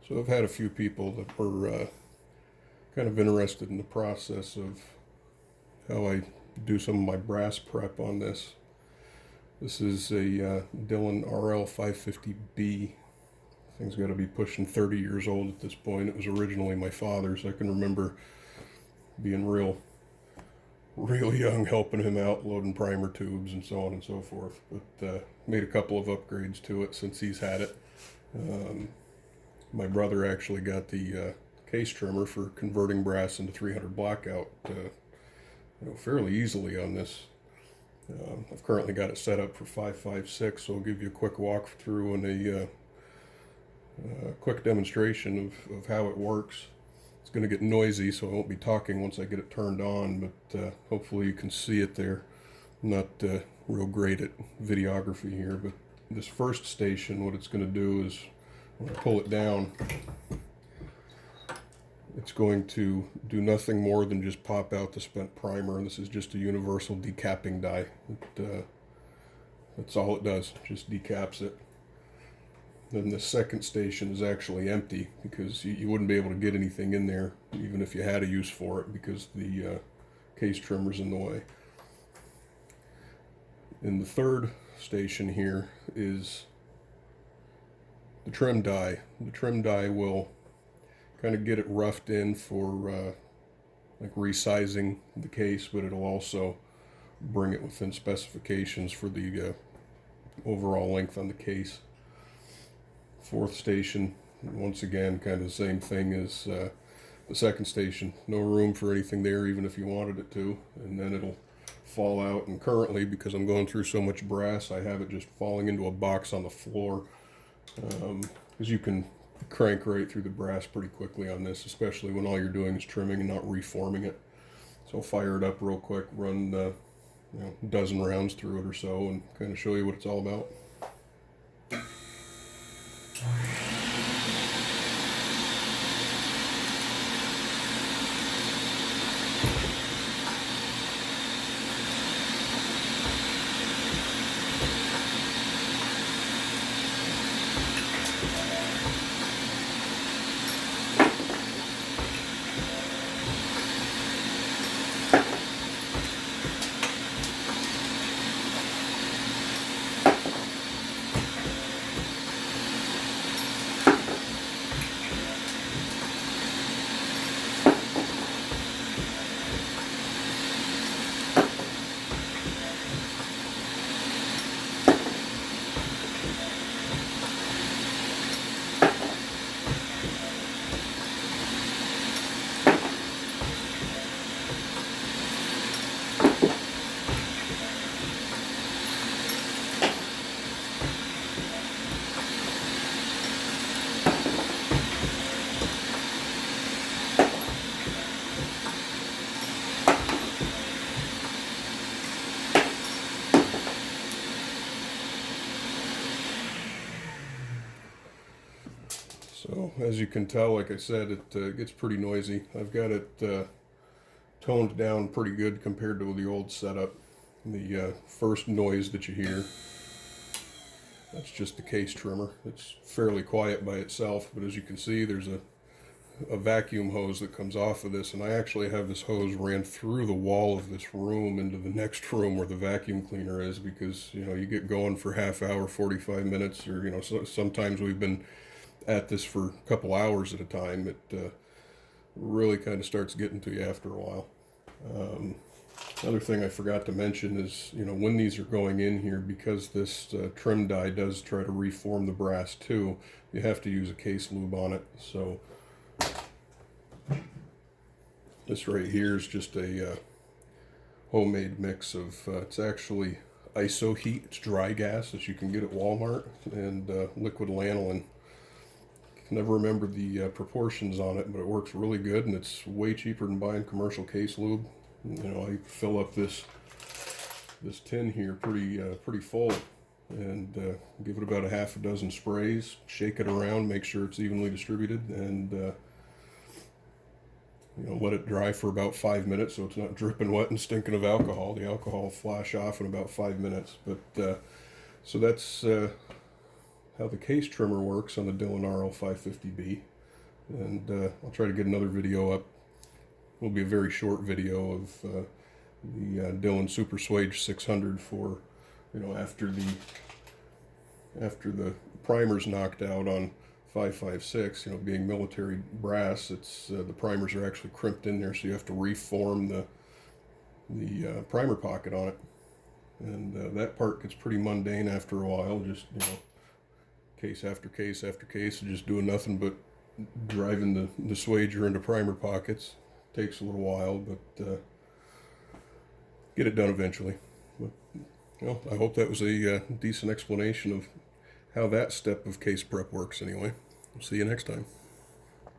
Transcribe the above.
So I've had a few people that were kind of interested in the process of how I do some of my brass prep on this. This is a Dillon RL 550B. Thing's got to be pushing 30 years old at this point. It was originally my father's. I can remember being real young, helping him out, loading primer tubes and so on and so forth. But made a couple of upgrades to it since he's had it. My brother actually got the case trimmer for converting brass into 300 blackout fairly easily on this. I've currently got it set up for 556, so I'll give you a quick walkthrough and a quick demonstration of how it works. It's going to get noisy, so I won't be talking once I get it turned on, but hopefully you can see it there. I'm not real great at videography here, but this first station, what it's going to do is when I pull it down, it's going to do nothing more than just pop out the spent primer. This is just a universal decapping die. That's all it does, just decaps it. Then the second station is actually empty because you wouldn't be able to get anything in there even if you had a use for it because the case trimmer's in the way. And the third station here is the trim die. The trim die will kind of get it roughed in for like resizing the case, but it'll also bring it within specifications for the overall length on the case. Fourth station, once again, kind of the same thing as the second station. No room for anything there, even if you wanted it to, and then it'll fall out. And currently, because I'm going through so much brass, I have it just falling into a box on the floor, because you can crank right through the brass pretty quickly on this, especially when all you're doing is trimming and not reforming it. So I'll fire it up real quick, run a dozen rounds through it or so, and kind of show you what it's all about. So as you can tell, like I said, it gets pretty noisy. I've got it toned down pretty good compared to the old setup. The first noise that you hear, that's just the case trimmer. It's fairly quiet by itself, but as you can see, there's a vacuum hose that comes off of this, and I actually have this hose ran through the wall of this room into the next room where the vacuum cleaner is, because you get going for half hour, 45 minutes, or sometimes we've been at this for a couple hours at a time. It really kind of starts getting to you after a while. Another thing I forgot to mention is, when these are going in here, because this trim die does try to reform the brass too, you have to use a case lube on it. So this right here is just a homemade mix of, it's actually iso heat, it's dry gas that you can get at Walmart, and liquid lanolin. Never remember the proportions on it, but it works really good, and it's way cheaper than buying commercial case lube. I fill up this tin here pretty full, and give it about a half a dozen sprays, shake it around, make sure it's evenly distributed, and let it dry for about 5 minutes so it's not dripping wet and stinking of alcohol. The alcohol will flash off in about 5 minutes. But so that's how the case trimmer works on the Dillon RL 550B. and I'll try to get another video up. It'll be a very short video of the Dillon Super Swage 600 for, after the primer's knocked out on 556, being military brass, it's the primers are actually crimped in there, so you have to reform the primer pocket on it, and that part gets pretty mundane after a while. Just case after case after case, and just doing nothing but driving the swager into primer pockets. Takes a little while, but get it done eventually. But, I hope that was a decent explanation of how that step of case prep works anyway. We'll see you next time.